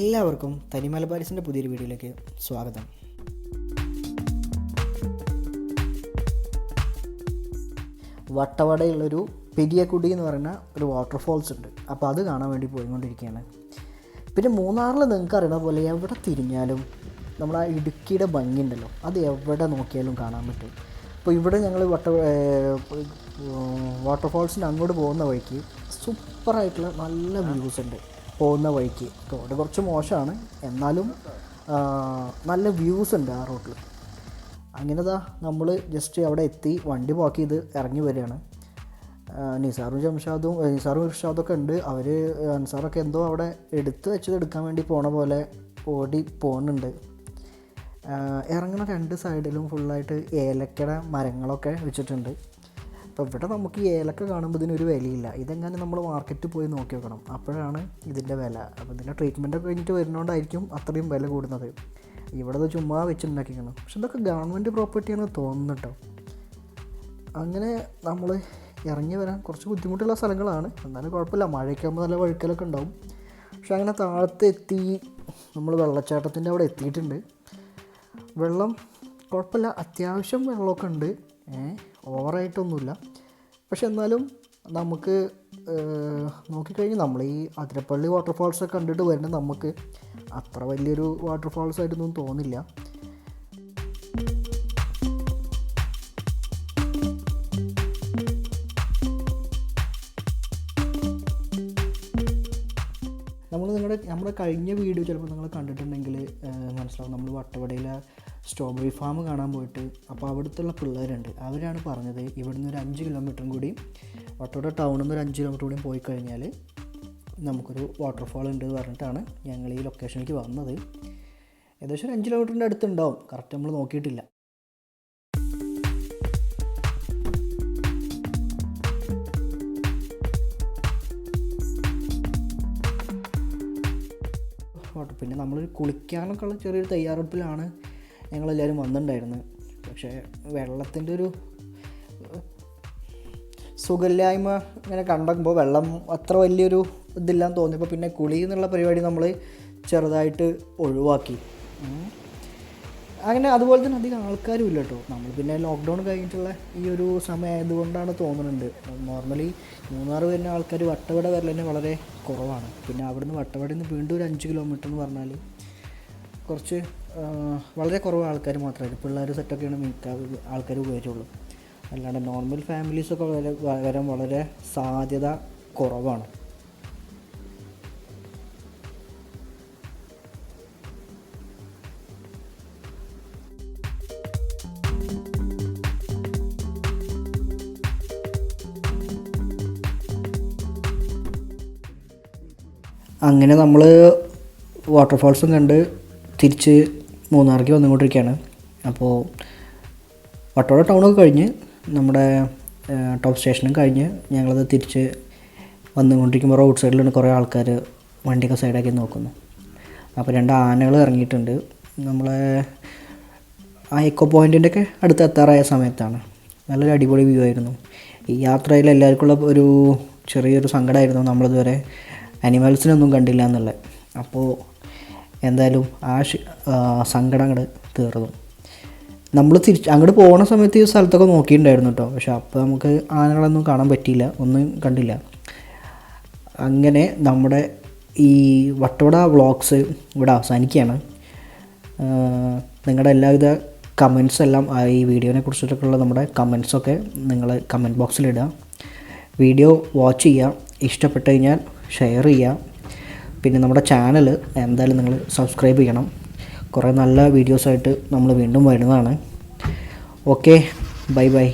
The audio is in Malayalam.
എല്ലാവർക്കും തനിമലബാരിസിൻ്റെ പുതിയൊരു വീഡിയോയിലേക്ക് സ്വാഗതം. വട്ടവടയുള്ളൊരു പെരിയക്കുടി എന്ന് പറയുന്ന ഒരു വാട്ടർഫോൾസ് ഉണ്ട്. അപ്പോൾ അത് കാണാൻ വേണ്ടി പോയിക്കൊണ്ടിരിക്കുകയാണ്. പിന്നെ മൂന്നാറിൽ നിങ്ങൾക്ക് അറിയുന്ന പോലെ എവിടെ തിരിഞ്ഞാലും നമ്മൾ ആ ഇടുക്കിയുടെ ഭംഗി ഉണ്ടല്ലോ, അത് എവിടെ നോക്കിയാലും കാണാൻ പറ്റും. അപ്പോൾ ഇവിടെ ഞങ്ങൾ വാട്ടർഫോൾസിന് അങ്ങോട്ട് പോകുന്ന വഴിക്ക് സൂപ്പറായിട്ടുള്ള നല്ല വ്യൂസ് ഉണ്ട്. പോകുന്ന വഴിക്ക് റോഡ് കുറച്ച് മോശമാണ്, എന്നാലും നല്ല വ്യൂസ് ഉണ്ട് ആ റോഡിൽ. അങ്ങനെതാ നമ്മൾ ജസ്റ്റ് അവിടെ എത്തി വണ്ടി പാർക്ക് ചെയ്ത് ഇറങ്ങി വരികയാണ്. നിസാറും ഇർഷാദൊക്കെ ഉണ്ട്. അവർ അൻസാറൊക്കെ എന്തോ അവിടെ എടുക്കാൻ വേണ്ടി പോണ പോലെ ഓടി പോകുന്നുണ്ട്. ഇറങ്ങുന്ന രണ്ട് സൈഡിലും ഫുള്ളായിട്ട് ഏലക്കയുടെ മരങ്ങളൊക്കെ വെച്ചിട്ടുണ്ട്. അപ്പോൾ ഇവിടെ നമുക്ക് ഈ ഏലക്ക കാണുമ്പോൾ ഇതിനൊരു വിലയില്ല. ഇതെങ്ങനെ നമ്മൾ മാർക്കറ്റിൽ പോയി നോക്കി നോക്കണം, അപ്പോഴാണ് ഇതിൻ്റെ വില. അപ്പോൾ ഇതിൻ്റെ ട്രീറ്റ്മെൻറ്റൊക്കെ കഴിഞ്ഞിട്ട് വരുന്നതുകൊണ്ടായിരിക്കും അത്രയും വില കൂടുന്നത്. ഇവിടെ ഇത് ചുമ്മാ വെച്ചുണ്ടാക്കിക്കണം. പക്ഷെ ഇതൊക്കെ ഗവൺമെൻറ് പ്രോപ്പർട്ടിയാണ് തോന്നുന്നു കേട്ടോ. അങ്ങനെ നമ്മൾ ഇറങ്ങി വരാൻ കുറച്ച് ബുദ്ധിമുട്ടുള്ള സ്ഥലങ്ങളാണ്, എന്നാലും കുഴപ്പമില്ല. മഴയൊക്കെ ആകുമ്പോൾ നല്ല വഴുക്കലൊക്കെ ഉണ്ടാവും. പക്ഷെ അങ്ങനെ താഴത്ത് എത്തി നമ്മൾ വെള്ളച്ചാട്ടത്തിൻ്റെ അവിടെ എത്തിയിട്ടുണ്ട്. വെള്ളം കുഴപ്പമില്ല, അത്യാവശ്യം വെള്ളമൊക്കെ ഉണ്ട്, ഓവറായിട്ടൊന്നുമില്ല. പക്ഷെ എന്നാലും നമുക്ക് നോക്കിക്കഴിഞ്ഞാൽ നമ്മൾ ഈ അതിരപ്പള്ളി വാട്ടർഫാൾസൊക്കെ കണ്ടിട്ട് വരുന്നത് നമുക്ക് അത്ര വലിയൊരു വാട്ടർഫാൾസ് ആയിട്ടൊന്നും തോന്നില്ല. നമ്മുടെ കഴിഞ്ഞ വീഡിയോ ചിലപ്പോൾ നിങ്ങൾ കണ്ടിട്ടുണ്ടെങ്കിൽ മനസ്സിലാവും. നമ്മൾ വട്ടവടയിലെ സ്ട്രോബെറി ഫാം കാണാൻ പോയിട്ട് അപ്പോൾ അവിടുത്തെ പിള്ളേരുണ്ട്, അവരാണ് പറഞ്ഞത് ഇവിടുന്ന് ഒരു 5 കിലോമീറ്ററും കൂടി വട്ടവട ടൗണിൽ നിന്ന് ഒരു 5 കിലോമീറ്റർ കൂടി പോയി കഴിഞ്ഞാൽ നമുക്കൊരു വാട്ടർഫാൾ ഉണ്ട് എന്ന് പറഞ്ഞിട്ടാണ് ഞങ്ങൾ ഈ ലൊക്കേഷനിലേക്ക് വന്നത്. ഏകദേശം ഒരു 5 കിലോമീറ്ററിൻ്റെ അടുത്തുണ്ടാവും, കറക്റ്റ് നമ്മൾ നോക്കിയിട്ടില്ല. പിന്നെ നമ്മൾ കുളിക്കാനൊക്കെ ഉള്ള ചെറിയൊരു തയ്യാറെടുപ്പിലാണ് ഞങ്ങളെല്ലാവരും വന്നിട്ടുണ്ടായിരുന്നത്. പക്ഷേ വെള്ളത്തിൻ്റെ ഒരു സുഖമില്ലായ്മ ഇങ്ങനെ കണ്ടുമ്പോൾ വെള്ളം അത്ര വലിയൊരു ഇതില്ലാന്ന് തോന്നിയപ്പോൾ പിന്നെ കുളി എന്നുള്ള പരിപാടി നമ്മൾ ചെറുതായിട്ട് ഒഴിവാക്കി. അങ്ങനെ അതുപോലെ തന്നെ അധികം ആൾക്കാരും ഇല്ല കേട്ടോ. നമ്മൾ പിന്നെ ലോക്ക്ഡൗൺ കഴിഞ്ഞിട്ടുള്ള ഈ ഒരു സമയം ആയതുകൊണ്ടാണ് തോന്നുന്നുണ്ട്. നോർമലി മൂന്നാർ വരുന്ന ആൾക്കാർ വട്ടവട വരൽ തന്നെ വളരെ കുറവാണ്. പിന്നെ അവിടുന്ന് വട്ടവടയിൽ നിന്ന് വീണ്ടും ഒരു 5 കിലോമീറ്റർ എന്ന് പറഞ്ഞാൽ കുറച്ച് വളരെ കുറവ് ആൾക്കാർ മാത്രമായിരിക്കും. പിള്ളേർ സെറ്റൊക്കെയാണ് മിക്ക ആൾക്കാർ വരുള്ളൂ. അല്ലാണ്ട് നോർമൽ ഫാമിലീസൊക്കെ വരാൻ വളരെ സാധ്യത കുറവാണ്. അങ്ങനെ നമ്മൾ വാട്ടർഫാൾസും കണ്ട് തിരിച്ച് മൂന്നാർക്ക് വന്നുകൊണ്ടിരിക്കുകയാണ്. അപ്പോൾ വട്ടവട ടൗണൊക്കെ കഴിഞ്ഞ് നമ്മുടെ ടോപ്പ് സ്റ്റേഷനും കഴിഞ്ഞ് ഞങ്ങളത് തിരിച്ച് വന്നുകൊണ്ടിരിക്കുമ്പോൾ റോഡ് സൈഡിലാണ് കുറേ ആൾക്കാർ വണ്ടിയൊക്കെ സൈഡാക്കി നോക്കുന്നു. അപ്പോൾ 2 ആനകൾ ഇറങ്ങിയിട്ടുണ്ട്. നമ്മളെ ആ എക്കോ പോയിൻറ്റിൻ്റെയൊക്കെ അടുത്ത് എത്താറായ സമയത്താണ്. നല്ലൊരു അടിപൊളി വ്യൂ ആയിരുന്നു. ഈ യാത്രയിൽ എല്ലാവർക്കുള്ള ഒരു ചെറിയൊരു സങ്കടമായിരുന്നു നമ്മളിതുവരെ അനിമൽസിനൊന്നും കണ്ടില്ല എന്നുള്ളത്. അപ്പോൾ എന്തായാലും ആ സങ്കടം അങ്ങോട്ട് തീർന്നു. നമ്മൾ അങ്ങോട്ട് പോകുന്ന സമയത്ത് ഈ സ്ഥലത്തൊക്കെ നോക്കിയിട്ടുണ്ടായിരുന്നു കേട്ടോ. പക്ഷെ അപ്പോൾ നമുക്ക് ആനകളൊന്നും കാണാൻ പറ്റിയില്ല, ഒന്നും കണ്ടില്ല. അങ്ങനെ നമ്മുടെ ഈ വട്ടവട വ്ളോഗ്സ് ഇവിടെ അവസാനിക്കുകയാണ്. നിങ്ങളുടെ എല്ലാവിധ കമൻസ് എല്ലാം ഈ വീഡിയോനെ കുറിച്ചിട്ടൊക്കെയുള്ള നമ്മുടെ കമൻസൊക്കെ നിങ്ങൾ കമൻറ്റ് ബോക്സിലിടുക. വീഡിയോ വാച്ച് ചെയ്യുക, ഇഷ്ടപ്പെട്ട് കഴിഞ്ഞാൽ ഷെയർ ചെയ്യുക. പിന്നെ നമ്മുടെ ചാനൽ എന്തായാലും നിങ്ങൾ സബ്സ്ക്രൈബ് ചെയ്യണം. കുറേ നല്ല വീഡിയോസായിട്ട് നമ്മൾ വീണ്ടും വരുന്നതാണ്. Okay, bye bye.